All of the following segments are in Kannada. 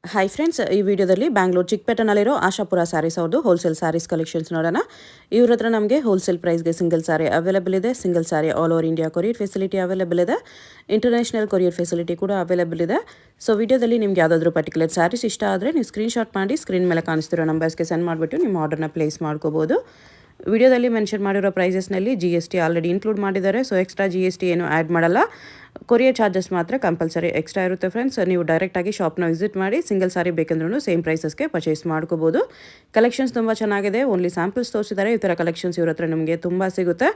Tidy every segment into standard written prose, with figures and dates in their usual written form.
ಹಾಯ್ ಫ್ರೆಂಡ್ಸ್, ಈ ವಿಡಿಯೋದಲ್ಲಿ ಬ್ಯಾಂಗ್ಳೂರು ಚಿಕ್ಕಪೇಟೆನಲ್ಲಿರೋ ಆಶಾಪುರ ಸ್ಯಾರೀಸ್ ಅವ್ರದ್ದು ಹೋಲ್ಸೇಲ್ ಸ್ಯಾರೀಸ್ ಕಲೆಕ್ಷನ್ಸ್ ನೋಡೋಣ. ಇವ್ರ ಹತ್ರ ನಮಗೆ ಹೋಲ್ಸೇಲ್ ಪ್ರೈಸ್ಗೆ ಸಿಂಗಲ್ ಸ್ಯಾರಿ ಅವೈಲೇಬಲ್ ಇದೆ. Single sari all over India courier facility available ಇದೆ. ಇಂಟರ್ನ್ಯಾಷನಲ್ ಕೊರಿಯರ್ ಫೆಸಿಲಿಟಿ ಕೂಡ ಅವೈಲೇಬಲ್ ಇದೆ. ಸೊ ವಿಡಿಯೋದಲ್ಲಿ ನಿಮ್ಗೆ ಯಾವುದಾದ್ರೂ ಪರ್ಟಿಕ್ಯುಲರ್ ಸ್ಯಾರೀಸ್ ಇಷ್ಟ ಆದರೆ ನೀವು ಸ್ಕ್ರೀನ್ಶಾಟ್ ಮಾಡಿ ಸ್ಕ್ರೀನ್ ಮೇಲೆ ಕಾಣಿಸ್ತಿರೋ ನಂಬರ್ಸ್ಗೆ ಸೆಂಡ್ ಮಾಡಿಬಿಟ್ಟು ನಿಮ್ಮ ಆರ್ಡರ್ನ ಪ್ಲೇಸ್ ಮಾಡ್ಕೋಬೋದು. ವಿಡಿಯೋದಲ್ಲಿ ಮೆನ್ಷನ್ ಮಾಡಿರೋ ಪ್ರೈಸಸ್ನಲ್ಲಿ GST ಆಲ್ರೆಡಿ ಇನ್ಕ್ಲೂಡ್ ಮಾಡಿದ್ದಾರೆ. ಸೊ ಎಕ್ಸ್ಟ್ರಾ GST ಏನು ಆ್ಯಡ್ ಮಾಡಲ್ಲ. ಕೊರಿಯರ್ ಚಾರ್ಜಸ್ ಮಾತ್ರ ಕಂಪಲ್ಸರಿ ಎಕ್ಸ್ಟ್ರಾ ಇರುತ್ತೆ ಫ್ರೆಂಡ್ಸ್. ನೀವು ಡೈರೆಕ್ಟಾಗಿ ಶಾಪ್ನ ವಿಸಿಟ್ ಮಾಡಿ ಸಿಂಗಲ್ ಸಾರಿ ಬೇಕಂದ್ರೂ ಸೇಮ್ ಪ್ರೈಸಸ್ಗೆ ಪರ್ಚೇಸ್ ಮಾಡ್ಕೋಬೋದು. ಕಲೆಕ್ಷನ್ಸ್ ತುಂಬ ಚೆನ್ನಾಗಿದೆ. ಓನ್ಲಿ ಸ್ಯಾಂಪಲ್ಸ್ ತೋರಿಸಿದ್ದಾರೆ. ಈ ಥರ ಕಲೆಕ್ಷನ್ಸ್ ಇವ್ರ ಹತ್ರ ನಿಮಗೆ ತುಂಬ ಸಿಗುತ್ತೆ.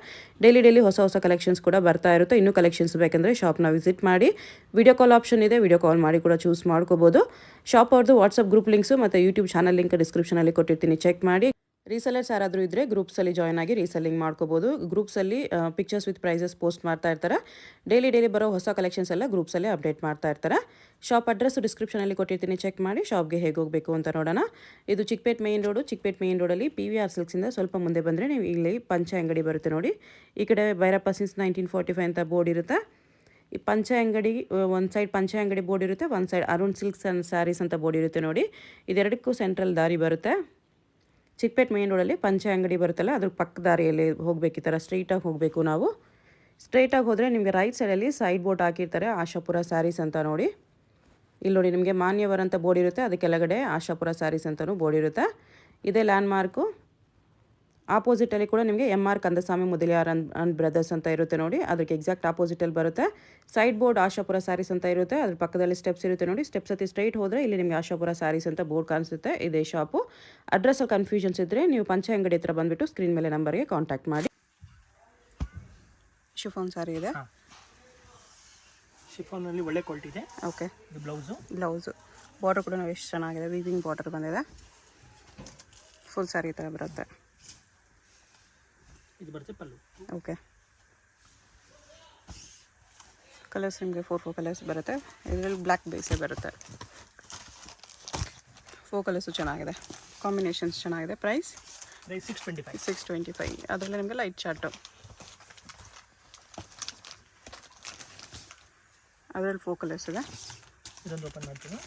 ಡೈಲಿ ಹೊಸ ಕಲೆಕ್ಷನ್ಸ್ ಕೂಡ ಬರ್ತಾ ಇರುತ್ತೆ. ಇನ್ನೂ ಕಲೆಕ್ಷನ್ಸ್ ಬೇಕಂದರೆ ಶಾಪ್ನ ವಿಸಿಟ್ ಮಾಡಿ. ವಿಡಿಯೋ ಕಾಲ್ ಆಪ್ಷನ್ ಇದೆ, ವಿಡಿಯೋ ಕಾಲ್ ಮಾಡಿ ಕೂಡ ಚೂಸ್ ಮಾಡ್ಕೋಬೋದು. ಶಾಪ್ ಅವ್ರದ್ದು ವಾಟ್ಸಪ್ ಗ್ರೂಪ್ ಲಿಂಕ್ಸು ಮತ್ತು ಯೂಟ್ಯೂಬ್ ಚಾನಲ್ ಲಿಂಕ್ ಡಿಸ್ಕ್ರಿಪ್ಷನಲ್ಲಿ ಕೊಟ್ಟಿರ್ತೀನಿ, ಚೆಕ್ ಮಾಡಿ. ರೀಸೆಲರ್ಸ್ ಯಾರಾದರೂ ಇದ್ದರೆ ಗ್ರೂಪ್ಸಲ್ಲಿ ಜಾಯ್ನ್ ಆಗಿ ರೀಸೆಲ್ಲಿಂಗ್ ಮಾಡ್ಕೋಬೋದು. ಗ್ರೂಪ್ಸಲ್ಲಿ ಪಿಕ್ಚರ್ಸ್ ವಿತ್ ಪ್ರೈಸಸ್ ಪೋಸ್ಟ್ ಮಾಡ್ತಾ ಇರ್ತಾರೆ. ಡೈಲಿ ಬರೋ ಹೊಸ ಕಲೆಕ್ಷನ್ಸ್ ಎಲ್ಲ ಗ್ರೂಪ್ಸಲ್ಲೇ ಅಪ್ಡೇಟ್ ಮಾಡ್ತಾ ಇರ್ತಾರೆ. ಶಾಪ್ ಅಡ್ರೆಸ್ ಡಿಸ್ಕ್ರಿಪ್ಷನಲ್ಲಿ ಕೊಟ್ಟಿರ್ತೀನಿ, ಚೆಕ್ ಮಾಡಿ. ಶಾಪ್ಗೆ ಹೇಗೆ ಹೋಗಬೇಕು ಅಂತ ನೋಡೋಣ. ಇದು ಚಿಕ್ಕಪೇಟೆ ಮೇನ್ ರೋಡಲ್ಲಿ PVR ಸಿಲ್ಕ್ಸಿಂದ ಸ್ವಲ್ಪ ಮುಂದೆ ಬಂದರೆ ನೀವು ಇಲ್ಲಿ ಪಂಚ ಅಂಗಡಿ ಬರುತ್ತೆ ನೋಡಿ. ಈ ಕಡೆ ಭೈರಪ್ಪ ಸಿನ್ಸ್ 1945 ಅಂತ ಬೋರ್ಡ್ ಇರುತ್ತೆ. ಈ ಪಂಚ ಅಂಗಡಿ ಒಂದು ಸೈಡ್ ಪಂಚ ಅಂಗಡಿ ಬೋರ್ಡ್ ಇರುತ್ತೆ, ಒಂದು side Arun silks and sarees ಅಂತ ಬೋರ್ಡ್ ಇರುತ್ತೆ ನೋಡಿ. ಇದೆರಡಕ್ಕೂ ಸೆಂಟ್ರಲ್ ದಾರಿ ಬರುತ್ತೆ. ಚಿಕ್ಕಪೇಟೆ ಮೇನ್ ರೋಡಲ್ಲಿ ಪಂಚ ಅಂಗಡಿ ಬರುತ್ತಲ್ಲ, ಅದ್ರ ಪಕ್ಕ ದಾರಿಯಲ್ಲಿ ಹೋಗಬೇಕು. ಈ ಥರ ಸ್ಟ್ರೈಟಾಗಿ ಹೋಗಬೇಕು. ನಾವು ಸ್ಟ್ರೈಟಾಗಿ ಹೋದರೆ ನಿಮಗೆ ರೈಟ್ ಸೈಡಲ್ಲಿ ಸೈಡ್ ಬೋರ್ಡ್ ಹಾಕಿರ್ತಾರೆ ಆಶಾಪುರ ಸ್ಯಾರೀಸ್ ಅಂತ ನೋಡಿ. ಇಲ್ಲಿ ನೋಡಿ ನಿಮಗೆ ಮಾನ್ಯವರ್ ಅಂತ ಬೋರ್ಡ್ ಇರುತ್ತೆ, ಅದಕ್ಕೆ ಕೆಳಗಡೆ ಆಶಾಪುರ ಸ್ಯಾರೀಸ್ ಅಂತಲೂ ಬೋರ್ಡ್ ಇರುತ್ತೆ. ಇದೇ ಲ್ಯಾಂಡ್ ಮಾರ್ಕು. ಆಪೋಸಿಟಲ್ಲಿ ಕೂಡ ನಿಮಗೆ MR Kandaswamy Mudaliar and brothers ಅಂತ ಇರುತ್ತೆ ನೋಡಿ. ಅದಕ್ಕೆ ಎಕ್ಸಾಕ್ಟ್ ಆಪೋಸಿಟಲ್ಲಿ ಬರುತ್ತೆ. ಸೈಡ್ ಬೋರ್ಡ್ ಆಶಾಪುರ ಸ್ಯಾರೀಸ್ ಅಂತ ಇರುತ್ತೆ, ಅದ್ರ ಪಕ್ಕದಲ್ಲಿ ಸ್ಟೆಪ್ಸ್ ಇರುತ್ತೆ ನೋಡಿ. ಸ್ಟೆಪ್ಸ್ ಹತ್ತಿ ಸ್ಟ್ರೈಟ್ ಹೋದರೆ ಇಲ್ಲಿ ನಿಮಗೆ ಆಶಾಪುರ ಸ್ಯಾರೀಸ್ ಅಂತ ಬೋರ್ಡ್ ಕಾಣಿಸುತ್ತೆ. ಇದೇ ಶಾಪು. ಅಡ್ರೆಸ್ಸಲ್ಲಿ ಕನ್ಫ್ಯೂಷನ್ಸ್ ಇದ್ದರೆ ನೀವು ಪಂಚ ಅಂಗಡಿ ಹತ್ರ ಬಂದುಬಿಟ್ಟು ಸ್ಕ್ರೀನ್ ಮೇಲೆ ನಂಬರ್ಗೆ ಕಾಂಟ್ಯಾಕ್ಟ್ ಮಾಡಿ. ಶಿಫಾನ್ ಸ್ಯಾರಿ ಇದೆ. ಶಿಫಾನಲ್ಲಿ ಒಳ್ಳೆ ಕ್ವಾಲಿಟಿ ಇದೆ. ಓಕೆ. ಬ್ಲೌಸು ಬಾರ್ಡರ್ ಕೂಡ ಎಷ್ಟು ಚೆನ್ನಾಗಿದೆ. ವೀವಿಂಗ್ ಬಾರ್ಡರ್ ಬಂದಿದೆ. ಫುಲ್ ಸ್ಯಾರಿ ಈ ಥರ ಬರುತ್ತೆ. ಇದು ಬರುತ್ತೆ ಪಲ್ಲು. ಓಕೆ. ಕಲರ್ಸ್ ನಿಮಗೆ 4 ಕಲರ್ಸ್ ಬರುತ್ತೆ. ಇದರಲ್ಲಿ ಬ್ಲ್ಯಾಕ್ ಬೇಸೇ ಬರುತ್ತೆ. 4 ಕಲರ್ಸು ಚೆನ್ನಾಗಿದೆ. ಕಾಂಬಿನೇಷನ್ಸ್ ಚೆನ್ನಾಗಿದೆ. ಪ್ರೈಸ್ 625. ಅದರಲ್ಲಿ ನಿಮಗೆ ಲೈಟ್ ಚಾರ್ಟು. ಅದರಲ್ಲಿ 4 ಕಲರ್ಸ್ ಇದೆ. ಇದೊಂದು ಓಪನ್ ಮಾಡ್ತೀನಿ.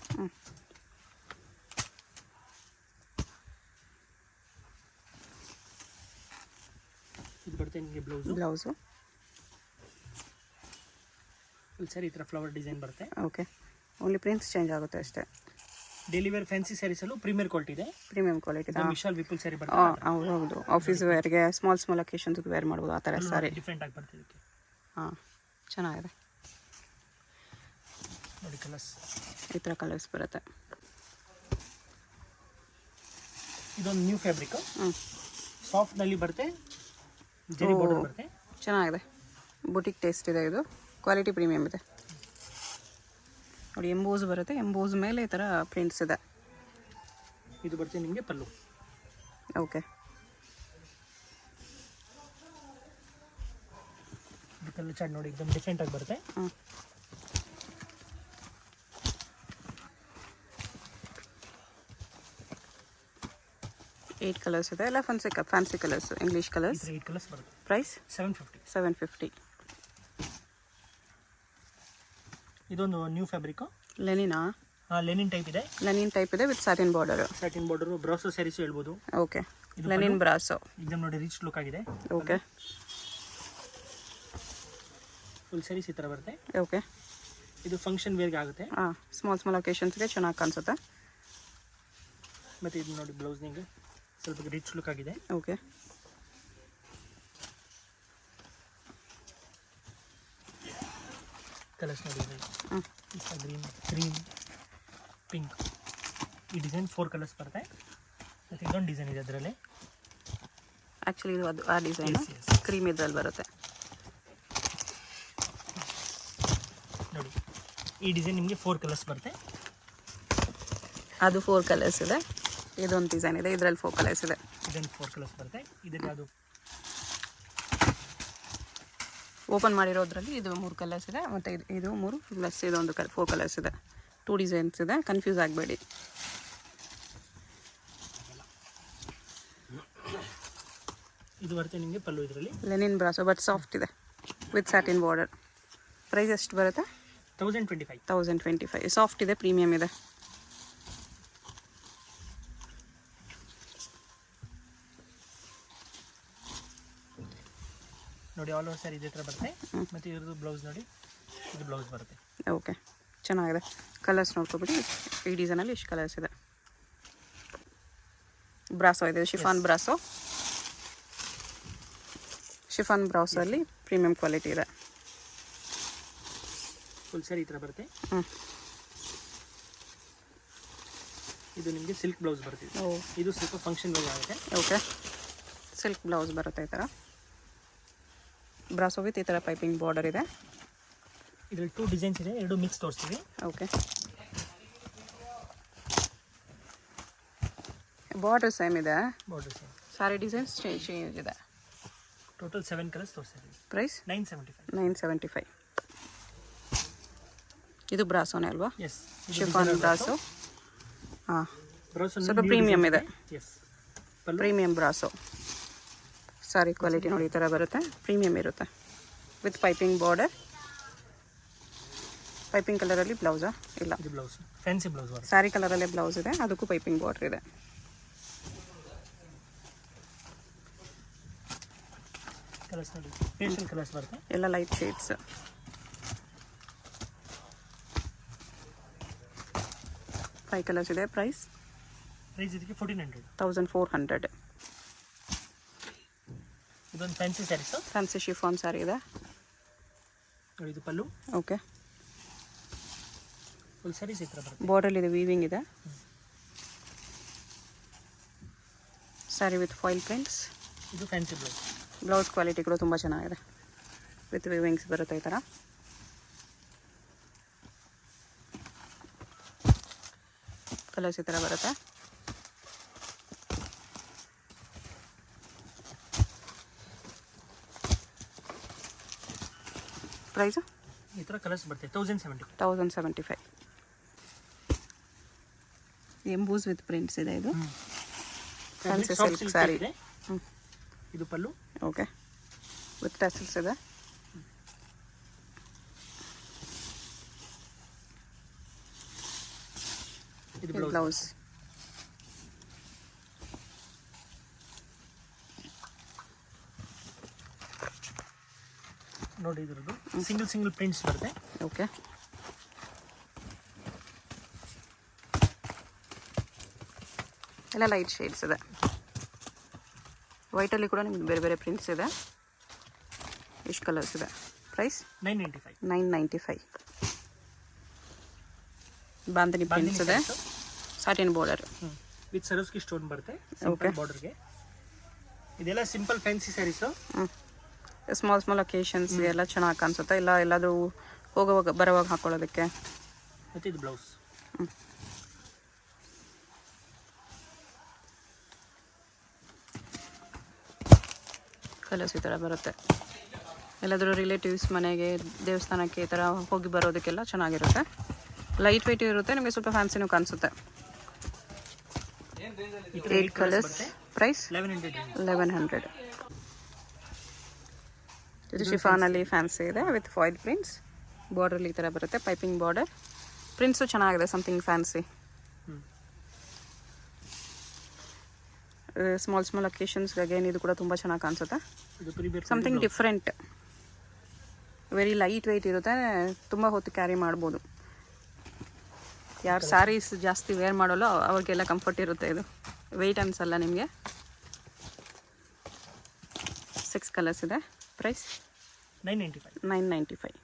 ಇದು ಬರುತ್ತೆ ನಿಮಗೆ ಬ್ಲೌಸು. ಫುಲ್ ಸ್ಯಾರಿ ಈ ಥರ ಫ್ಲವರ್ ಡಿಸೈನ್ ಬರುತ್ತೆ. ಓಕೆ. ಓನ್ಲಿ ಪ್ರಿಂಟ್ಸ್ ಚೇಂಜ್ ಆಗುತ್ತೆ ಅಷ್ಟೇ. ಡೈಲಿ ವೇರ್ ಫ್ಯಾನ್ಸಿ ಸ್ಯಾರೀಸಲ್ಲೂ ಪ್ರೀಮಿಯರ್ ಕ್ವಾಲಿಟಿ ಇದೆ. ವಿಶಾಲ್ ವಿಪುಲ್ ಸ್ಯಾರಿ ಬರುತ್ತೆ. ಹೌದು. ಆಫೀಸ್ ವೇರ್ಗೆ ಸ್ಮಾಲ್ ಅಕೇಶನ್ಸ್ಗೆ ವೇರ್ ಮಾಡ್ಬೋದು ಆ ಥರ ಸ್ಯಾರಿ. ಡಿಫ್ರೆಂಟ್ ಆಗಿ ಬರ್ತದೆ ಇದಕ್ಕೆ. ಚೆನ್ನಾಗಿದೆ ನೋಡಿ. ಕಲರ್ಸ್ ಈ ಥರ ಕಲರ್ಸ್ ಬರುತ್ತೆ. ಇದೊಂದು ನ್ಯೂ ಫ್ಯಾಬ್ರಿಕ್. ಸಾಫ್ಟ್ನಲ್ಲಿ ಬರುತ್ತೆ. ಜರಿ ಬಾರ್ಡರ್ ಬರುತ್ತೆ. ಚೆನ್ನಾಗಿದೆ. ಬುಟಿಕ್ ಟೇಸ್ಟ್ ಇದೆ. ಇದು ಕ್ವಾಲಿಟಿ ಪ್ರೀಮಿಯಮ್ ಇದೆ ನೋಡಿ. ಎಂಬೋಸ್ ಬರುತ್ತೆ. ಎಂಬೋಸ್ ಮೇಲೆ ಈ ಥರ ಪ್ರಿಂಟ್ಸ್ ಇದೆ. ಇದು ಬರುತ್ತೆ ನಿಮಗೆ ಪಲ್ಲು. ಓಕೆ. ಇದು ಕಲರ್ ಚಾರ್ಟ್ ನೋಡಿ, एकदम ಡಿಫ್ರೆಂಟ್ ಆಗಿ ಬರುತ್ತೆ. ಏಟ್ ಕಲರ್ಸ್ ಇದೆ. ಎಲ್ಲ fancy colours, English colours. 8 colours ಬರುತ್ತೆ. ಪ್ರೈಸ್ 750. ಇದೊಂದು ನ್ಯೂ ಫ್ಯಾಬ್ರಿಕ್. ಲೆನಿನಾ? ಲೆನಿನ್ ಟೈಪ್ ಇದೆ with satin border. Brasso sarees ಹೇಳ್ಬೋದು. ಓಕೆ. Linen brasso. एकदम ನೋಡಿ ರಿಚ್ ಲುಕ್ ಆಗಿದೆ. ಓಕೆ. ಫುಲ್ ಸ್ಯಾರೀಸ್ ಈ ಥರ ಬರುತ್ತೆ. ಓಕೆ. ಇದು ಫಂಕ್ಷನ್ ವೇರ್ಗೆ ಆಗುತ್ತೆ. ಸ್ಮಾಲ್ ಅಕೇಶನ್ಸ್ಗೆ ಚೆನ್ನಾಗಿ ಕಾಣಿಸುತ್ತೆ. ಮತ್ತು ಇದು ನೋಡಿ ಬ್ಲೌಸ್ ನಿಮಗೆ ಸ್ವಲ್ಪ ರಿಚ್ ಲುಕ್ ಆಗಿದೆ. ಓಕೆ. ಕಲರ್ಸ್ ನೋಡಿ. Green, pink. ಈ ಡಿಸೈನ್ 4 ಕಲರ್ಸ್ ಬರುತ್ತೆ. ಮತ್ತು ಇದೊಂದು ಡಿಸೈನ್ ಇದೆ ಅದರಲ್ಲಿ. ಆ್ಯಕ್ಚುಲಿ ಇದು ಆ ಡಿಸೈನ್ ಕ್ರೀಮ್ ಇದ್ರಲ್ಲಿ ಬರುತ್ತೆ ನೋಡಿ. ಈ ಡಿಸೈನ್ ನಿಮಗೆ 4 ಕಲರ್ಸ್ ಬರುತ್ತೆ. ಅದು 4 ಕಲರ್ಸ್ ಇದೆ. ಇದೊಂದು ಡಿಸೈನ್ ಇದೆ, ಇದರಲ್ಲಿ 4 ಕಲರ್ಸ್ ಇದೆ. ಇದೊಂದು 4 ಕಲರ್ಸ್ ಬರುತ್ತೆ. ಇದರಲ್ಲಿ ಅದು ಓಪನ್ ಮಾಡಿರೋದ್ರಲ್ಲಿ ಇದು 3 ಕಲರ್ಸ್ ಇದೆ. ಮತ್ತು ಇದು 3 ಪ್ಲಸ್ ಇದೊಂದು 4 ಕಲರ್ಸ್ ಇದೆ. 2 ಡಿಸೈನ್ಸ್ ಇದೆ. ಕನ್ಫ್ಯೂಸ್ ಆಗಬೇಡಿ. ಇದು ಬರುತ್ತೆ ನಿಮಗೆ ಪಲ್ಲು. ಇದರಲ್ಲಿ ಲೆನಿನ್ ಬ್ರಾಸೋ ಬಟ್ ಸಾಫ್ಟ್ ಇದೆ ವಿತ್ ಸ್ಯಾಟಿನ್ ಬಾರ್ಡರ್. ಪ್ರೈಸ್ ಎಷ್ಟು ಬರುತ್ತೆ? 1025. 1025. ಸಾಫ್ಟ್ ಇದೆ, ಪ್ರೀಮಿಯಮ್ ಇದೆ. ನೋಡಿ ಆಲ್ ಓವರ್ ಸ್ಯಾರಿ ಇದೇ ಥರ ಬರುತ್ತೆ. ಮತ್ತು ಇವ್ರದ್ದು ಬ್ಲೌಸ್ ನೋಡಿ, ಇದು ಬ್ಲೌಸ್ ಬರುತ್ತೆ. ಓಕೆ, ಚೆನ್ನಾಗಿದೆ. ಕಲರ್ಸ್ ನೋಡ್ಕೊಬಿಡಿ. ಈ ಡಿಸೈನಲ್ಲಿ ಇಷ್ಟು ಕಲರ್ಸ್ ಇದೆ. ಬ್ರಾಸೋ ಇದೆ, ಶಿಫಾನ್ ಬ್ರಾಸೋ. ಶಿಫಾನ್ ಬ್ರಾಸೋಲ್ಲಿ ಪ್ರೀಮಿಯಂ ಕ್ವಾಲಿಟಿ ಇದೆ. ಫುಲ್ ಸ್ಯಾರಿ ಈ ಥರ ಬರುತ್ತೆ. ಇದು ನಿಮಗೆ ಸಿಲ್ಕ್ ಬ್ಲೌಸ್ ಬರ್ತಿದೆ. ಇದು ಸ್ವಲ್ಪ ಫಂಕ್ಷನ್ ವೇರ್ ಆಗುತ್ತೆ. ಓಕೆ, ಸಿಲ್ಕ್ ಬ್ಲೌಸ್ ಬರುತ್ತೆ ಈ ಥರ. ಬ್ರಾಸೋ ವಿತ್ ಈ ಥರ ಪೈಪಿಂಗ್ ಬಾರ್ಡರ್ ಇದೆ. ಇದರಲ್ಲಿ 2 ಡಿಸೈನ್ಸ್ ಇದೆ, 2 ಮಿಕ್ಸ್ ತೋರಿಸ್ತೀವಿ. ಓಕೆ, ಬಾರ್ಡರ್ ಸೇಮ್ ಇದೆ. Border same. Sari designs change ಇದೆ. ಟೋಟಲ್ 7 ಕಲರ್ಸ್ ತೋರಿಸ್ತೀವಿ. ಪ್ರೈಸ್ 975. 975. ಇದು ಬ್ರಾಸೋನೇ ಅಲ್ವಾ? Yes, chiffon brasso. ಹಾಂ, ಬ್ರಾಸೋ ಸ್ವಲ್ಪ ಪ್ರೀಮಿಯಮ್ ಇದೆ. Yes, premium brasso. Sari quality ನೋಡಿ ಈ ಥರ ಬರುತ್ತೆ. ಪ್ರೀಮಿಯಮ್ ಇರುತ್ತೆ ವಿತ್ ಪೈಪಿಂಗ್ ಬಾರ್ಡರ್. ಪೈಪಿಂಗ್ ಕಲರಲ್ಲಿ ಬ್ಲೌಸಾ? ಇಲ್ಲ, ಇದು ಬ್ಲೌಸ್ ಫ್ಯಾನ್ಸಿ ಬ್ಲೌಸ್ ಬರುತ್ತೆ. ಸ್ಯಾರಿ ಕಲರಲ್ಲೇ ಬ್ಲೌಸ್ ಇದೆ, ಅದಕ್ಕೂ ಪೈಪಿಂಗ್ ಬಾರ್ಡರ್ ಇದೆ. ಕಲರ್ಸ್ ನೋಡಿ, ಪೇಸ್ಟಲ್ ಕಲರ್ಸ್ ಬರುತ್ತೆ. ಎಲ್ಲ ಲೈಟ್ ಶೇಡ್ಸ್. ಫೈವ್ ಕಲರ್ಸ್ ಇದೆ. ಪ್ರೈಸ್ ಇದಕ್ಕೆ 1400. 1400. ಇದೊಂದು fancy sarees. Fancy chiffon saree ಇದೆ ನೋಡಿ. ಇದು ಪಲ್ಲು. ಓಕೆ, ಫುಲ್ ಸ್ಯಾರೀಸ್ ಈ ಥರ ಬರುತ್ತೆ. ಬಾರ್ಡರ್ ಇದೆ, ವೀವಿಂಗ್ ಇದೆ. Sari with foil prints. ಇದು ಫ್ಯಾನ್ಸಿ ಬ್ಲೌಸ್. ಬ್ಲೌಸ್ ಕ್ವಾಲಿಟಿ ಕೂಡ ತುಂಬ ಚೆನ್ನಾಗಿದೆ. ವಿತ್ ವೀವಿಂಗ್ಸ್ ಬರುತ್ತೆ ಈ ಥರ. ಕಲರ್ಸ್ ಈ ಥರ ಬರುತ್ತೆ. ಪ್ರೈಸು ಈ ಥರ ಕಲರ್ಸ್ ಬರುತ್ತೆ. 1070. 1075. ಎಂಬೂಸ್ ವಿತ್ ಪ್ರಿಂಟ್ಸ್ ಇದೆ. ಇದು ಫ್ಯಾನ್ಸಿ ಸಿಲ್ಕ್ ಸ್ಯಾರಿ. ಇದು ಪಲ್ಲು. ಓಕೆ, ವಿತ್ ಟೆಸಲ್ಸ್ ಇದೆ. ಇದು ಬ್ಲೌಸ್. ನೋಡಿ, ಇದ್ರದ್ದು ಸಿಂಗಲ್ ಪ್ರಿಂಟ್ಸ್ ಬರುತ್ತೆ. ಓಕೆ, ಎಲ್ಲ ಲೈಟ್ ಶೇಡ್ಸ್ ಇದೆ. ವೈಟಲ್ಲಿ ಕೂಡ ನಿಮ್ಗೆ ಬೇರೆ ಬೇರೆ ಪ್ರಿಂಟ್ಸ್ ಇದೆ. ಎಷ್ಟು ಕಲರ್ಸ್ ಇದೆ. ಪ್ರೈಸ್ 995. 995. ಬಾಂಧನಿ ಪ್ರಿಂಟ್ಸ್ ಇದೆ. ಸಾಟಿನ್ ಬಾರ್ಡರ್ ವಿತ್ ಸರೋಸ್ಕಿ ಸ್ಟೋನ್ ಬರುತ್ತೆ. ಸಿಂಪಲ್ ಬಾರ್ಡರ್ಗೆ. ಇದೆಲ್ಲ ಸಿಂಪಲ್ ಫ್ಯಾನ್ಸಿ ಸ್ಯಾರೀಸು. ಸ್ಮಾಲ್ ಅಕೇಶನ್ಸ್ಗೆ ಎಲ್ಲ ಚೆನ್ನಾಗಿ ಕಾಣಿಸುತ್ತೆ. ಇಲ್ಲ ಎಲ್ಲಾದರೂ ಹೋಗುವಾಗ ಬರುವಾಗ ಹಾಕೊಳ್ಳೋದಕ್ಕೆ. ಮತ್ತು ಇದು ಬ್ಲೌಸ್. ಕಲರ್ಸ್ ಈ ಥರ ಬರುತ್ತೆ. ಎಲ್ಲಾದರೂ ರಿಲೇಟಿವ್ಸ್ ಮನೆಗೆ, ದೇವಸ್ಥಾನಕ್ಕೆ ಈ ಥರ ಹೋಗಿ ಬರೋದಕ್ಕೆಲ್ಲ ಚೆನ್ನಾಗಿರುತ್ತೆ. ಲೈಟ್ ವೆಯ್ಟ್ ಇರುತ್ತೆ, ನಿಮಗೆ ಸ್ವಲ್ಪ ಫ್ಯಾನ್ಸಿನೂ ಕಾಣಿಸುತ್ತೆ. 8 ಕಲರ್ಸ್. ಪ್ರೈಸ್ 1100. ಇದು ಶಿಫಾನಲ್ಲಿ ಫ್ಯಾನ್ಸಿ ಇದೆ ವಿತ್ ಫಾಯಿಲ್ ಪ್ರಿಂಟ್ಸ್. ಬಾರ್ಡ್ರಲ್ಲಿ ಈ ಥರ ಬರುತ್ತೆ, ಪೈಪಿಂಗ್ ಬಾರ್ಡರ್. ಪ್ರಿಂಟ್ಸು ಚೆನ್ನಾಗಿದೆ, ಸಮಥಿಂಗ್ ಫ್ಯಾನ್ಸಿ. ಸ್ಮಾಲ್ ಅಕೇಶನ್ಸ್ಗೆ ಇದು ಕೂಡ ತುಂಬ ಚೆನ್ನಾಗಿ ಕಾಣಿಸುತ್ತೆ. Something different. Very light weight ಇರುತ್ತೆ, ತುಂಬ ಹೊತ್ತು ಕ್ಯಾರಿ ಮಾಡ್ಬೋದು. ಯಾರು ಸ್ಯಾರೀಸ್ ಜಾಸ್ತಿ ವೇರ್ ಮಾಡೋಲ್ಲ ಅವ್ರಿಗೆಲ್ಲ ಕಂಫರ್ಟ್ ಇರುತ್ತೆ. ಇದು ವೆಯ್ಟ್ ಅನ್ಸಲ್ಲ ನಿಮಗೆ. 6 ಕಲರ್ಸ್ ಇದೆ. ಪ್ರೈಸ್ 995.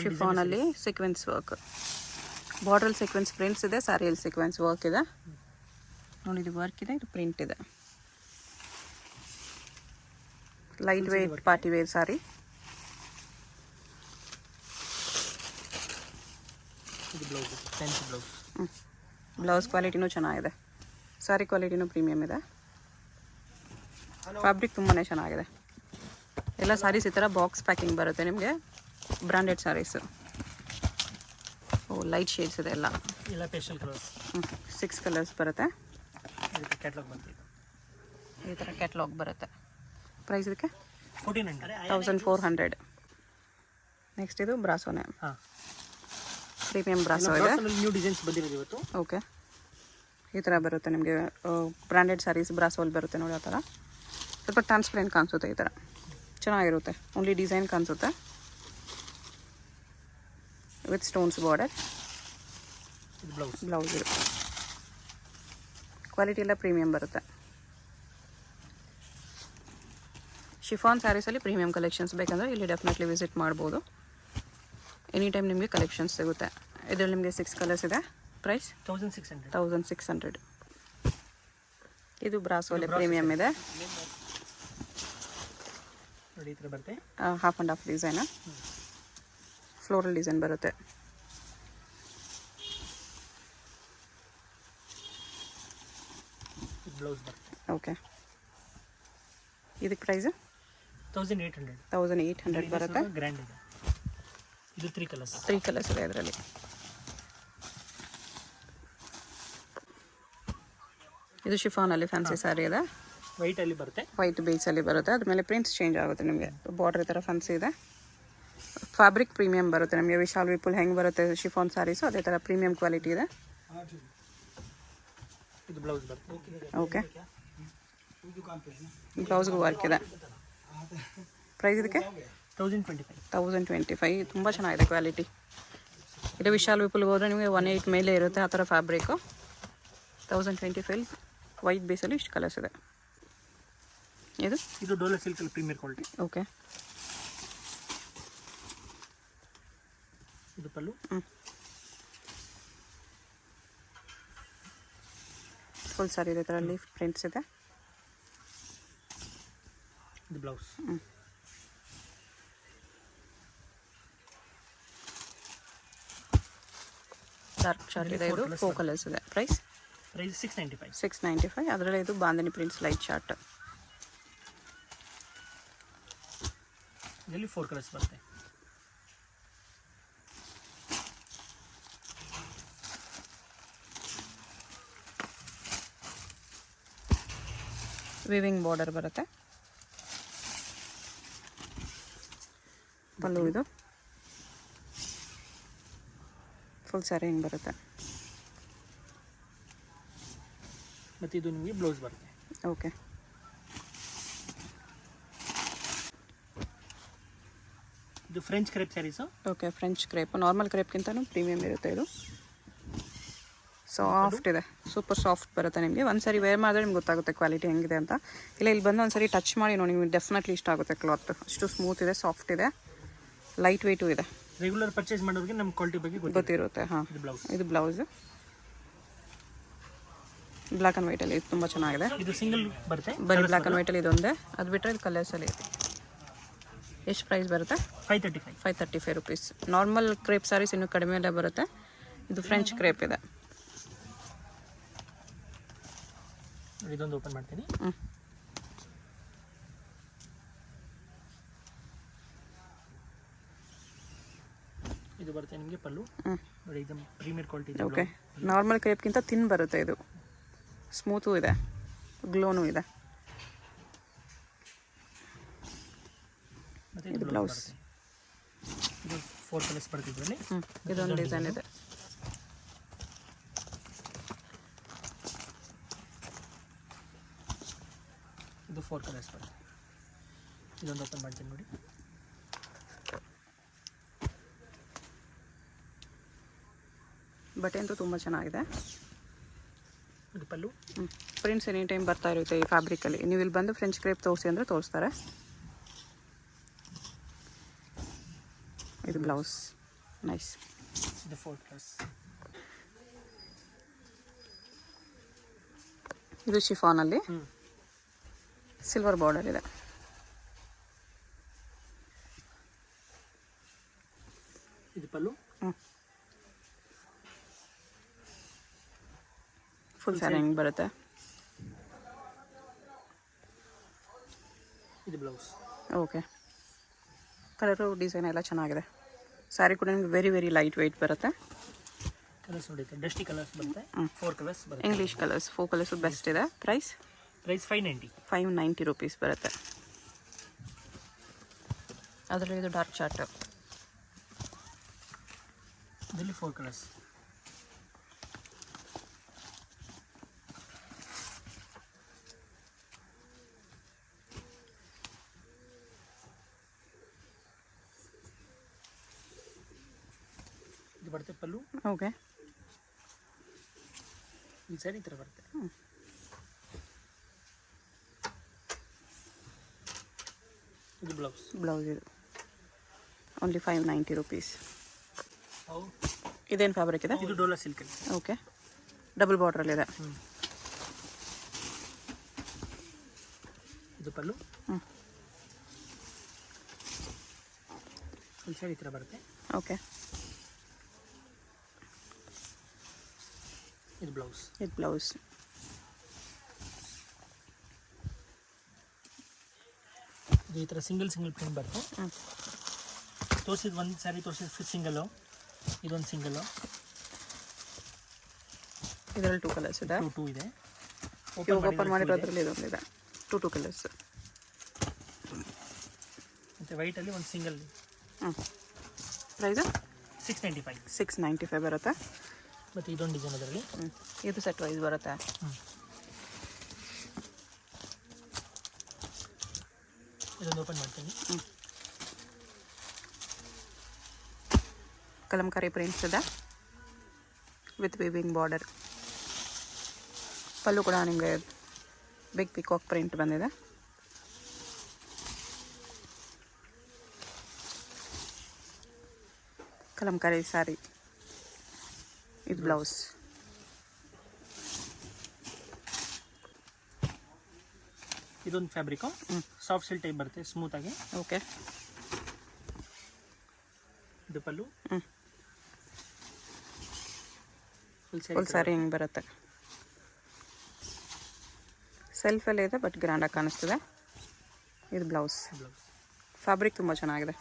ಶಿಫಾನಲ್ಲಿ ಸೀಕ್ವೆನ್ಸ್ ವರ್ಕ್. ಬಾರ್ಡ್ರಲ್ಲಿ ಸೀಕ್ವೆನ್ಸ್ ಪ್ರಿಂಟ್ಸ್ ಇದೆ, ಸ್ಯಾರಿಯಲ್ಲಿ ಸೀಕ್ವೆನ್ಸ್ ವರ್ಕ್ ಇದೆ. ನೋಡಿ, ಇದು ವರ್ಕ್ ಇದೆ, ಇದು ಪ್ರಿಂಟ್ ಇದೆ. ಲೈಟ್ ವೇಟ್ ಪಾರ್ಟಿ ವೇರ್ ಸಾರಿ. ಬ್ಲೌಸ್ ಕ್ವಾಲಿಟಿನೂ ಚೆನ್ನಾಗಿದೆ. ಸಾರಿ ಕ್ವಾಲಿಟಿನೂ ಪ್ರೀಮಿಯಮ್ ಇದೆ. ಫ್ಯಾಬ್ರಿಕ್ ತುಂಬಾ ಚೆನ್ನಾಗಿದೆ. ಎಲ್ಲ ಸಾರೀಸ್ ಈ ಥರ ಬಾಕ್ಸ್ ಪ್ಯಾಕಿಂಗ್ ಬರುತ್ತೆ ನಿಮಗೆ. ಬ್ರ್ಯಾಂಡೆಡ್ ಸಾರೀಸು. ಲೈಟ್ ಶೇಡ್ಸ್ ಇದೆ ಎಲ್ಲ. Pastel colours. 6 ಕಲರ್ಸ್ ಬರುತ್ತೆ. ಕ್ಯಾಟ್ಲಾಗ್ ಈ ಥರ ಕ್ಯಾಟ್ಲಾಗ್ ಬರುತ್ತೆ. ಪ್ರೈಸ್ ಇದಕ್ಕೆ 1400. ನೆಕ್ಸ್ಟ್ ಇದು ಬ್ರಾಸೋನೆ. ಹಾಂ, ಪ್ರೀಮಿಯಂ ಬ್ರಾಸೋ ಇದೆ. ನ್ಯೂ ಡಿಸೈನ್ಸ್ ಬಂದಿರೋದು ಇವತ್ತು. ಓಕೆ, ಈ ಥರ ಬರುತ್ತೆ ನಿಮಗೆ. ಬ್ರ್ಯಾಂಡೆಡ್ ಸ್ಯಾರೀಸ್ ಬ್ರಾಸೋಲ್ಲಿ ಬರುತ್ತೆ ನೋಡಿ ಆ ಥರ. ಸ್ವಲ್ಪ ಟ್ರಾನ್ಸ್ಪರೆಂಟ್ ಕಾಣಿಸುತ್ತೆ ಈ ಥರ, ಚೆನ್ನಾಗಿರುತ್ತೆ. ಓನ್ಲಿ ಡಿಸೈನ್ ಕಾಣಿಸುತ್ತೆ ವಿತ್ ಸ್ಟೋನ್ಸ್ ಬಾರ್ಡರ್. ಇದು ಬ್ಲೌಸ್. ಬ್ಲೌಸ್ ಇರುತ್ತೆ. ಕ್ವಾಲಿಟಿ ಎಲ್ಲ ಪ್ರೀಮಿಯಮ್ ಬರುತ್ತೆ. ಶಿಫಾನ್ ಸ್ಯಾರೀಸಲ್ಲಿ ಪ್ರೀಮಿಯಮ್ ಕಲೆಕ್ಷನ್ಸ್ ಬೇಕಂದರೆ ಇಲ್ಲಿ ಡೆಫಿನೆಟ್ಲಿ ವಿಸಿಟ್ ಮಾಡ್ಬೋದು. ಎನಿ ಟೈಮ್ ನಿಮಗೆ ಕಲೆಕ್ಷನ್ಸ್ ಸಿಗುತ್ತೆ. ಇದರಲ್ಲಿ ನಿಮಗೆ 6 ಕಲರ್ಸ್ ಇದೆ. ಪ್ರೈಸ್ 1600. ಇದು ಬ್ರಾಸೋಲೆ ಪ್ರೀಮಿಯಮ್ ಇದೆ. ನೋಡಿ ಈ ಥರ ಬರುತ್ತೆ. Half and half design, floral design ಬರುತ್ತೆ. ಬ್ಲೌಸ್ ಬರುತ್ತೆ. ಓಕೆ, ಇದಕ್ಕೆ ಪ್ರೈಸ್ 1800 ಬರುತ್ತೆ. ಗ್ರ್ಯಾಂಡ್ ಇದೆ. ಇದು 3 ಕಲರ್ಸ್ ಇದೆ ಇದರಲ್ಲಿ. ಇದು ಶಿಫಾನಲ್ಲಿ ಫ್ಯಾನ್ಸಿ ಸ್ಯಾರಿ ಇದೆ. ವೈಟಲ್ಲಿ ಬರುತ್ತೆ, ವೈಟ್ ಬೇಸಲ್ಲಿ ಬರುತ್ತೆ. ಅದ್ಮೇಲೆ ಪ್ರಿಂಟ್ಸ್ ಚೇಂಜ್ ಆಗುತ್ತೆ ನಿಮಗೆ. ಬಾರ್ಡರ್ ಈ ಥರ ಫ್ಯಾನ್ಸಿ ಇದೆ. ಫ್ಯಾಬ್ರಿಕ್ ಪ್ರೀಮಿಯಮ್ ಬರುತ್ತೆ ನಿಮಗೆ. ವಿಶಾಲ್ ವಿಪುಲ್ ಹೆಂಗೆ ಬರುತ್ತೆ ಶಿಫಾನ್ ಸ್ಯಾರೀಸು ಅದೇ ಥರ ಪ್ರೀಮಿಯಮ್ ಕ್ವಾಲಿಟಿ ಇದೆ. ಇದು ಬ್ಲೌಸ್ ಬರುತ್ತೆ. ಓಕೆ, ಬ್ಲೌಸ್ಗೂ ವರ್ಕ್ ಇದೆ. ಪ್ರೈಸ್ ಇದಕ್ಕೆ 1025. ತುಂಬ ಚೆನ್ನಾಗಿದೆ ಕ್ವಾಲಿಟಿ. ಇದು ವಿಶಾಲ್ ವಿಪುಲ್ಗೆ ಹೋದರೆ ನಿಮಗೆ 18 ಮೇಲೆ ಇರುತ್ತೆ ಆ ಥರ ಫ್ಯಾಬ್ರಿಕ್ಕು. 1025 ವೈಟ್ ಬೇಸಲ್ಲಿ ಇಷ್ಟು ಕಲರ್ಸ್ ಇದೆ. ಇದು ಡೋಲಾ ಸಿಲ್ಕಲ್ಲಿ ಪ್ರೀಮಿಯರ್ ಕ್ವಾಲಿಟಿ. ಓಕೆ, ಇದು ಪಲ್ಲು. ಫುಲ್ ಸಾರಿ ಇದೆ. ಥರ ಲೀಫ್ ಪ್ರಿಂಟ್ಸ್ ಇದೆ. ಇದು ಬ್ಲೌಸ್. ಡಾರ್ಕ್ ಶಾರ್ಟ್ ಇದೆ. ಇದು 4 ಕಲರ್ಸ್ ಇದೆ. ಪ್ರೈಸ್ 695. ಅದರಲ್ಲಿ ಇದು ಬಾಂಧನಿ ಪ್ರಿಂಟ್ಸ್ ಲೈಟ್ ಶಾರ್ಟ್. ಇದರಲ್ಲಿ 4 ಕಲರ್ಸ್ ಬರುತ್ತೆ. ವಿವಿಂಗ್ ಬಾರ್ಡರ್ ಬರುತ್ತೆ. ಪಲ್ಲು ಇದು ಫುಲ್ ಸ್ಯಾರಿ ಹಿಂಗೆ ಬರುತ್ತೆ. ಮತ್ತು ಇದು ನಿಮಗೆ ಬ್ಲೌಸ್ ಬರುತ್ತೆ. ಓಕೆ, ಇದು French crepe saris. Okay, French crepe normal ಕ್ರೇಪ್ಗಿಂತಲೂ ಪ್ರೀಮಿಯಮ್ ಇರುತ್ತೆ. ಇದು ಸಾಫ್ಟ್ ಇದೆ, ಸೂಪರ್ ಸಾಫ್ಟ್ ಬರುತ್ತೆ ನಿಮಗೆ. ಒಂದು ಸಾರಿ ವೇರ್ ಮಾಡಿದ್ರೆ ನಿಮ್ಗೆ ಗೊತ್ತಾಗುತ್ತೆ ಕ್ವಾಲಿಟಿ ಹೆಂಗಿದೆ ಅಂತ. ಇಲ್ಲ ಇಲ್ಲಿ ಬಂದು ಒಂದು ಸಾರಿ ಟಚ್ ಮಾಡಿ ನೋಡಿ, ನಿಮಗೆ ಡೆಫಿನೆಟ್ಲಿ ಇಷ್ಟ ಆಗುತ್ತೆ. ಕ್ಲಾತ್ ಅಷ್ಟು ಸ್ಮೂತ್ ಇದೆ, ಸಾಫ್ಟ್ ಇದೆ, ಲೈಟ್ ವೆಯ್ಟು ಇದೆ. ರೆಗ್ಯುಲರ್ ಪರ್ಚೇಸ್ ಮಾಡೋರಿಗೆ ನಮ್ಮ ಕ್ವಾಲಿಟಿ ಬಗ್ಗೆ ಗೊತ್ತಿರುತ್ತೆ. ಹಾಂ, ಇದು ಬ್ಲೌಸ್ ಬ್ಲ್ಯಾಕ್ ಆ್ಯಂಡ್ ವೈಟಲ್ಲಿ ಇದು ತುಂಬ ಚೆನ್ನಾಗಿದೆ. ಇದು ಸಿಂಗಲ್ ಬರುತ್ತೆ, ಬರೀ ಬ್ಲ್ಯಾಕ್ ಆ್ಯಂಡ್ ವೈಟಲ್ಲಿ ಇದೊಂದೇ. ಅದು ಬಿಟ್ಟರೆ ಇದು ಕಲರ್ಸಲ್ಲಿ ಇದೆ. ಎಷ್ಟು ಪ್ರೈಸ್ ಬರುತ್ತೆ? 535 ರುಪೀಸ್. ನಾರ್ಮಲ್ ಕ್ರೇಪ್ ಸ್ಯಾರೀಸ್ ಇನ್ನೂ ಕಡಿಮೆಯಲ್ಲೇ ಬರುತ್ತೆ. ಇದು ಫ್ರೆಂಚ್ ಕ್ರೇಪ್ ಇದೆ. ಇದೊಂದು ಓಪನ್ ಮಾಡ್ತೀನಿ. ಇದು ಬರುತ್ತೆ ನಿಮಗೆ ಪಲ್ಲು. ನೋಡಿ ಇದು ಪ್ರೀಮಿಯರ್ ಕ್ವಾಲಿಟಿ ಇದೆ. ಓಕೆ, ನಾರ್ಮಲ್ ಕ್ರೇಪ್ಗಿಂತ ಥಿನ್ ಬರುತ್ತೆ. ಇದು ಸ್ಮೂತು ಇದೆ, ಗ್ಲೋನು ಇದೆ. ಮತ್ತು ಇದು ಬ್ಲೌಸ್. ಇದು 4 ಕಲರ್ಸ್ ಬರ್ತಿದ್ರಲ್ಲಿ. ಇದೊಂದು ಡಿಸೈನ್ ಇದೆ. ಇದು 4 ಕಲರ್ಸ್ ಬರುತ್ತೆ. ಇದೊಂದು ಓಪನ್ ಮಾಡ್ತೀನಿ ನೋಡಿ. ಬಟ್ಟೆ ಅಂತೂ ತುಂಬ ಚೆನ್ನಾಗಿದೆ. ಇದು ಪಲ್ಲು. ಪ್ರಿಂಟ್ಸ್ ಎನಿ ಟೈಮ್ ಬರ್ತಾ ಇರುತ್ತೆ ಈ ಫ್ಯಾಬ್ರಿಕಲ್ಲಿ. ನೀವು ಇಲ್ಲಿ ಬಂದು ಫ್ರೆಂಚ್ ಕ್ರೇಪ್ ತೋರಿಸಿ ಅಂದರೆ ತೋರಿಸ್ತಾರೆ. ಇದು ಬ್ಲೌಸ್. ನೈಸ್. ಇದು 4 ಕಲರ್ಸ್. ಇದು ಶಿಫಾನಲ್ಲಿ ಸಿಲ್ವರ್ ಬಾರ್ಡರ್ ಇದೆ. ಇದು ಪಲ್ಲು. ಫುಲ್ ಸ್ಯಾರಿ ಹಿಂಗೆ ಬರುತ್ತೆ. ಇದು ಬ್ಲೌಸ್. ಓಕೆ, ಕಲರು ಡಿಸೈನ್ ಎಲ್ಲ ಚೆನ್ನಾಗಿದೆ. ಸ್ಯಾರಿ ಕೂಡ ನಿಮಗೆ ವೆರಿ ವೆರಿ ಲೈಟ್ ವೆಯ್ಟ್ ಬರುತ್ತೆ. ಕಲರ್ಸ್ ನೋಡಿ, ಡಸ್ಟಿ ಕಲರ್ಸ್ ಬರುತ್ತೆ. 4 ಕಲರ್ಸ್ ಬರುತ್ತೆ. ಇಂಗ್ಲೀಷ್ ಕಲರ್ಸ್ 4 ಕಲರ್ಸು ಬೆಸ್ಟ್ ಇದೆ. ಪ್ರೈಸ್ 590 ರುಪೀಸ್ ಬರುತ್ತೆ. ಅದರಲ್ಲಿ ಇದು ಡಾರ್ಕ್ ಚಾರ್ಟ್. ಇದರಲ್ಲಿ 4 ಕಲರ್ಸ್. ಇದು ಬರುತ್ತೆ ಪಲ್ಲು. ಓಕೆ. ಈ ಸ್ಯಾರಿ ಈ ಥರ ಬರುತ್ತೆ. ಇದು ಬ್ಲೌಸ್. ಬ್ಲೌಸ್ ಇದು ಓನ್ಲಿ 590 ರುಪೀಸ್. ಅವು ಇದೇನು ಫ್ಯಾಬ್ರಿಕ್ ಇದೆ? ಇದು ಡೋಲಾ ಸಿಲ್ಕ್. ಓಕೆ. ಡಬಲ್ ಬಾರ್ಡ್ರಲ್ಲಿದೆ. ಇದು ಪಲ್ಲು. ಹ್ಞೂ. ಈ ಸ್ಯಾರಿ ಈ ಥರ ಬರುತ್ತೆ. ಓಕೆ. ಇದು ಬ್ಲೌಸ್. ಇದು ಬ್ಲೌಸ್. ಇದು ಈ ಥರ ಸಿಂಗಲ್ ಪ್ರಿಂಟ್ ಬರುತ್ತೆ. ತೋರಿಸಿದ ಒಂದು ಸ್ಯಾರಿ ತೋರಿಸಿದ ಸಿಂಗಲ್ಲು, ಇದೊಂದು ಸಿಂಗಲ್ಲು. ಇದರಲ್ಲಿ 2 ಕಲರ್ಸ್ ಇದೆ. ಟೂ ಇದೆ. ಓಪನ್ ಮಾಡಿರೋದ್ರಲ್ಲಿ ಇದೊಂದಿದೆ. 2 ಕಲರ್ಸ್. ಮತ್ತು ವೈಟಲ್ಲಿ ಒಂದು ಸಿಂಗಲ್. ಹ್ಞೂ. ಪ್ರೈಸು 695. 695 ಬರುತ್ತೆ. ಮತ್ತು ಇದೊಂದು ಡಿಸೈನ್ ಅದರಲ್ಲಿ. ಇದು ಸೆಟ್ ವೈಸ್ ಬರುತ್ತೆ. ಇದೊಂದು ಓಪನ್ ಮಾಡ್ತೀನಿ. ಕಲಂಕಾರಿ ಪ್ರಿಂಟ್ಸ್ ಇದೆ ವಿತ್ ವೀವಿಂಗ್ ಬಾರ್ಡರ್. ಪಲ್ಲು ಕೂಡ ನಿಮಗೆ ಬಿಗ್ ಪಿಕಾಕ್ ಪ್ರಿಂಟ್ ಬಂದಿದೆ. ಕಲಂಕಾರಿ ಸ್ಯಾರಿ. ಇದು ಬ್ಲೌಸ್. ಇದೊಂದು ಫ್ಯಾಬ್ರಿಕು ಸಾಫ್ಟ್ ಸಿಲ್ಕ್ ಟೈಪ್ ಬರುತ್ತೆ, ಸ್ಮೂತಾಗಿ. ಓಕೆ. ಇದು ಪಲ್ಲು. ಫುಲ್ ಸ್ಯಾರಿ ಹಿಂಗೆ ಬರುತ್ತೆ. ಸೆಲ್ಫಲ್ಲೇ ಇದೆ ಬಟ್ ಗ್ರ್ಯಾಂಡಾಗಿ ಕಾಣಿಸ್ತಿದೆ. ಇದು ಬ್ಲೌಸ್. ಫ್ಯಾಬ್ರಿಕ್ ತುಂಬ ಚೆನ್ನಾಗಿದೆ.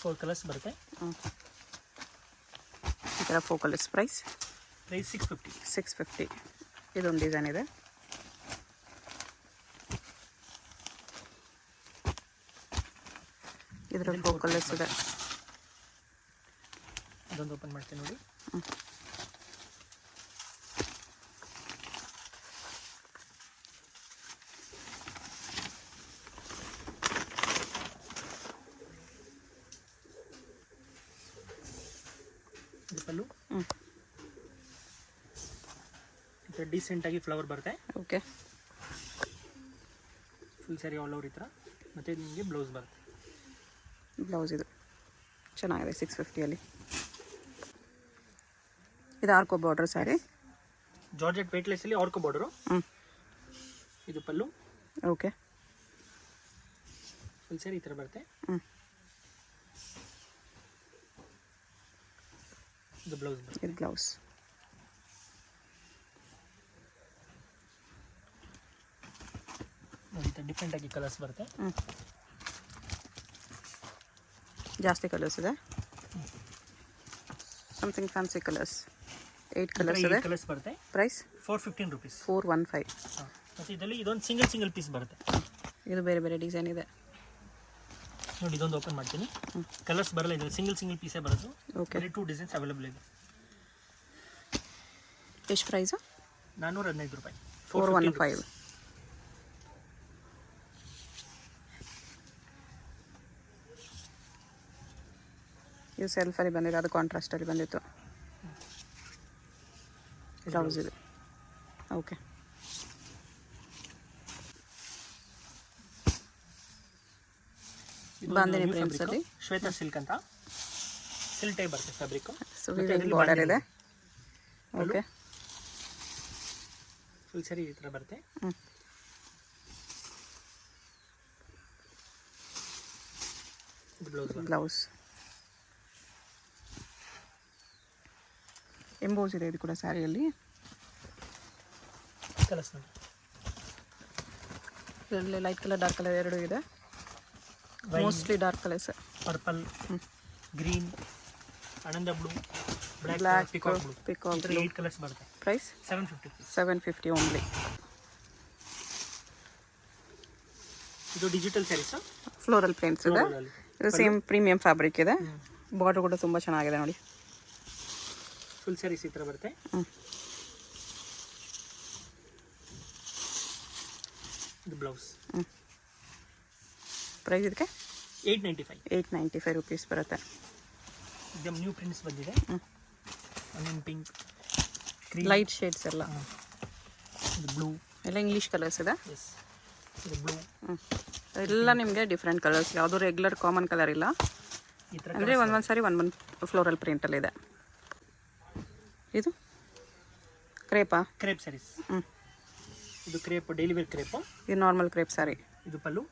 ಫೋರ್ ಕಲರ್ಸ್ ಬರುತ್ತೆ. ಈ ಥರ 4 ಕಲರ್ಸ್. ಪ್ರೈಸ್ 650. 650. ಇದೊಂದು ಡಿಸೈನ್ ಇದೆ. ಇದರಲ್ಲಿ 4 ಕಲರ್ಸ್ ಇದೆ. ಇದೊಂದು ಓಪನ್ ಮಾಡ್ತೀನಿ ನೋಡಿ. ಇದು ಪಲ್ಲು. ಡೀಸೆಂಟಾಗಿ ಫ್ಲವರ್ ಬರುತ್ತೆ. Okay. Full sari all over ಈ ಥರ. ಮತ್ತು ಇದು ನಿಮಗೆ ಬ್ಲೌಸ್ ಬರುತ್ತೆ. ಬ್ಲೌಸ್ ಇದು ಚೆನ್ನಾಗಿದೆ 650ಅಲ್ಲಿ. ಇದು ಆರ್ಕೋ ಬಾರ್ಡರ್ ಸ್ಯಾರಿ. ಜಾರ್ಜೆಟ್ ವೇಟ್ಲೆಸ್ಸಲ್ಲಿ ಆರ್ಕೋ ಬಾರ್ಡರು. ಇದು ಪಲ್ಲು. ಓಕೆ. ಫುಲ್ ಸ್ಯಾರಿ ಈ ಥರ ಬರುತ್ತೆ. ಇದು ಬ್ಲೌಸ್ ಬರುತ್ತೆ. ಇದು ಬ್ಲೌಸ್. ನೋಡಿ ಈ ಥರ ಡಿಫ್ರೆಂಟಾಗಿ ಕಲರ್ಸ್ ಬರುತ್ತೆ. ಜಾಸ್ತಿ ಕಲರ್ಸ್ ಇದೆ. Something fancy colours. 8 ಕಲರ್ಸ್ ಇದೆ. ಕಲರ್ಸ್ ಬರುತ್ತೆ. Price 415 rupees. 415. ಮತ್ತು ಇದರಲ್ಲಿ ಇದೊಂದು ಸಿಂಗಲ್ ಪೀಸ್ ಬರುತ್ತೆ. ಇದು ಬೇರೆ ಬೇರೆ ಡಿಸೈನ್ ಇದೆ. ನೋಡಿ ಇದೊಂದು ಓಪನ್ ಮಾಡ್ತೀನಿ. ಕಲರ್ಸ್ ಬರಲ್ಲ, ಇದರಲ್ಲಿ ಸಿಂಗಲ್ ಪೀಸೇ ಬರೋದು. ಓಕೆ. 2 ಡಿಸೈನ್ಸ್ ಅವೈಲೇಬಲ್ ಇದೆ. ಎಷ್ಟು ಪ್ರೈಸು? 415 ರೂಪಾಯಿ. 415. ಇದು ಸೆಲ್ಫಲ್ಲಿ ಬಂದಿದೆ, ಅದು ಕಾಂಟ್ರಾಸ್ಟಲ್ಲಿ ಬಂದಿತ್ತು. ಬ್ಲೌಸ್ ಇದು. ಓಕೆ. ಬಾಂದಿನಿ ಪ್ರಿಂಟ್ಸಲ್ಲಿ ಶ್ವೇತಾ ಸಿಲ್ಕ್ ಅಂತ ಸಿಲ್ಕ್ ಟೈಪ್ ಬರುತ್ತೆ ಫ್ಯಾಬ್ರಿಕ್. ಸೊ ವಿವಿಂಗ್ ಬಾರ್ಡರ್ ಇದೆ. ಓಕೆ. ಫುಲ್ ಸ್ಯಾರಿ ಈ ಥರ ಬರುತ್ತೆ. ಬ್ಲೌಸ್. ಎಂಬೋಸ್ ಇದೆ ಇದು ಕೂಡ ಸ್ಯಾರಿಯಲ್ಲಿ. ಕಲರ್ಸ್ ನೋಡಿ. ಇದರಲ್ಲಿ ಲೈಟ್ ಕಲರ್ ಡಾರ್ಕ್ ಕಲರ್ ಎರಡೂ ಇದೆ. Mostly dark colours. Purple, green, ಆನಂದ blue, black, peacock blue. Peacock blue. 8 colours ಬರುತ್ತೆ. ಪ್ರೈಸ್ 750. 750 ಓನ್ಲಿ. ಇದು ಡಿಜಿಟಲ್ ಸ್ಯಾರೀಸ್. ಫ್ಲೋರಲ್ ಪ್ರಿಂಟ್ಸ್ ಇದೆ. ಇದು ಸೇಮ್ ಪ್ರೀಮಿಯಂ ಫ್ಯಾಬ್ರಿಕ್ ಇದೆ. ಬಾರ್ಡರ್ ಕೂಡ ತುಂಬ ಚೆನ್ನಾಗಿದೆ ನೋಡಿ. ಫುಲ್ ಸ್ಯಾರೀಸ್ ಈ ಥರ ಬರುತ್ತೆ. ಇದು ಬ್ಲೌಸ್. ಪ್ರೈಸ್ ಇದಕ್ಕೆ 895. 895 ರುಪೀಸ್ ಬರುತ್ತೆ. ಇದಕ್ಕೆ ನ್ಯೂ ಪ್ರಿಂಟ್ಸ್ ಬಂದಿದೆ. ಆನಿಯನ್ ಪಿಂಕ್, ಲೈಟ್ ಶೇಡ್ಸ್ ಎಲ್ಲ, ಇದು ಬ್ಲೂ ಎಲ್ಲ ಇಂಗ್ಲೀಷ್ ಕಲರ್ಸ್ ಇದೆ. ಎಸ್, ಇದು ಬ್ಲೂ. ಎಲ್ಲ ನಿಮಗೆ ಡಿಫ್ರೆಂಟ್ ಕಲರ್ಸ್, ಯಾವುದೂ ರೆಗ್ಯುಲರ್ ಕಾಮನ್ ಕಲರ್ ಇಲ್ಲ. ಈ ಥರ ಅಂದರೆ ಒಂದೊಂದು ಸಾರಿ ಒಂದೊಂದು ಫ್ಲೋರಲ್ ಪ್ರಿಂಟಲ್ಲಿದೆ. ಇದು ಕ್ರೇಪಾ? ಕ್ರೇಪ್ ಸ್ಯಾರೀಸ್. ಇದು ಕ್ರೇಪ್, ಡೈಲಿ ವೇರ್ ಕ್ರೇಪ್. ಇದು ನಾರ್ಮಲ್ ಕ್ರೇಪ್ ಸ್ಯಾರಿ. ಇದು ಪಲ್ಲು.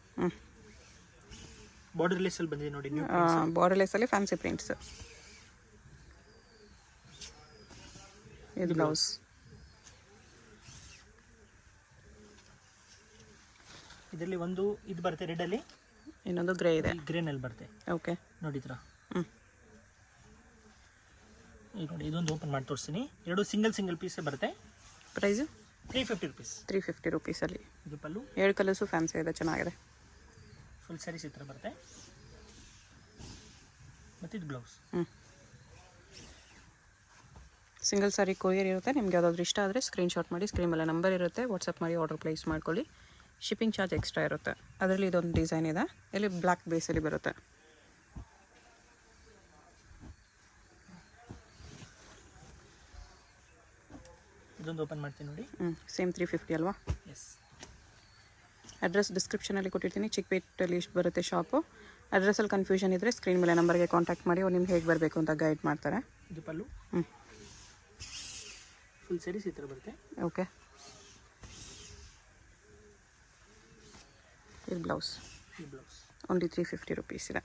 ಬಾರ್ಡರ್ ಲೆಸ್ ಅಲ್ಲಿ ಬಂದಿದೆ ನೋಡಿ. ಬಾರ್ಡರ್ ಲೆಸ್ಸಲ್ಲಿ ಫ್ಯಾನ್ಸಿ ಪ್ರಿಂಟ್ಸ್. ಇದು ಬ್ಲೌಸ್. ಇದರಲ್ಲಿ ಒಂದು ಇದು ಬರುತ್ತೆ ರೆಡ್ ಅಲ್ಲಿ, ಇನ್ನೊಂದು ಗ್ರೇ ಇದೆ. ಗ್ರೇನಲ್ಲಿ ಬರುತ್ತೆ. ಓಕೆ, ನೋಡಿ ಈ ಥರ. ಈಗ ನೋಡಿ ಇದೊಂದು ಓಪನ್ ಮಾಡಿ ತೋರಿಸ್ತೀನಿ. ಎರಡು ಸಿಂಗಲ್ ಪೀಸೇ ಬರುತ್ತೆ. Price 350 rupees. 350 ರುಪೀಸಲ್ಲಿ. ಇದು ಪಲ್ಲು. 7 ಕಲರ್ಸು ಫ್ಯಾನ್ಸಿ ಇದೆ, ಚೆನ್ನಾಗಿದೆ. ಫುಲ್ ಸ್ಯಾರೀಸ್ ಈ ಥರ ಬರುತ್ತೆ. ಮತ್ತು ಇದು ಬ್ಲೌಸ್. ಸಿಂಗಲ್ ಸಾರಿ ಕೊರಿಯರ್ ಇರುತ್ತೆ. ನಿಮ್ಗೆ ಯಾವುದಾದ್ರು ಇಷ್ಟ ಆದರೆ ಸ್ಕ್ರೀನ್ಶಾಟ್ ಮಾಡಿ, ಸ್ಕ್ರೀನ್ ಮೇಲೆ ನಂಬರ್ ಇರುತ್ತೆ, ವಾಟ್ಸಪ್ ಮಾಡಿ ಆರ್ಡರ್ ಪ್ಲೇಸ್ ಮಾಡ್ಕೊಳ್ಳಿ. ಶಿಪ್ಪಿಂಗ್ ಚಾರ್ಜ್ ಎಕ್ಸ್ಟ್ರಾ ಇರುತ್ತೆ. ಅದರಲ್ಲಿ ಇದೊಂದು ಡಿಸೈನ್ ಇದೆ, ಇಲ್ಲಿ ಬ್ಲ್ಯಾಕ್ ಬೇಸಲ್ಲಿ ಬರುತ್ತೆ. ಇದೊಂದು ಓಪನ್ ಮಾಡ್ತೀನಿ ನೋಡಿ. ಸೇಮ್ 350 ಅಲ್ವಾ? ಎಸ್. ಅಡ್ರೆಸ್ ಡಿಸ್ಕ್ರಿಪ್ಷನಲ್ಲಿ ಕೊಟ್ಟಿರ್ತೀನಿ. ಚಿಕ್ಕಪೇಟೆಯಲ್ಲಿ ಇಷ್ಟು ಬರುತ್ತೆ ಶಾಪು. ಅಡ್ರೆಸ್ಸಲ್ಲಿ ಕನ್ಫ್ಯೂಷನ್ ಇದ್ದರೆ ಸ್ಕ್ರೀನ್ ಮೇಲೆ ನಂಬರ್ಗೆ ಕಾಂಟ್ಯಾಕ್ಟ್ ಮಾಡಿ, ಅವ್ರು ನಿಮ್ಗೆ ಹೇಗೆ ಬರಬೇಕು ಅಂತ ಗೈಡ್ ಮಾಡ್ತಾರೆ. ಇದು ಪಲ್ಲು. ಫುಲ್ ಸ್ಯಾರೀಸ್ ಈ ಥರ ಬರುತ್ತೆ. ಓಕೆ, ಇದು ಬ್ಲೌಸ್. ಈ ಬ್ಲೌಸ್ ಓನ್ಲಿ 350 ರುಪೀಸ್ ಇದೆ.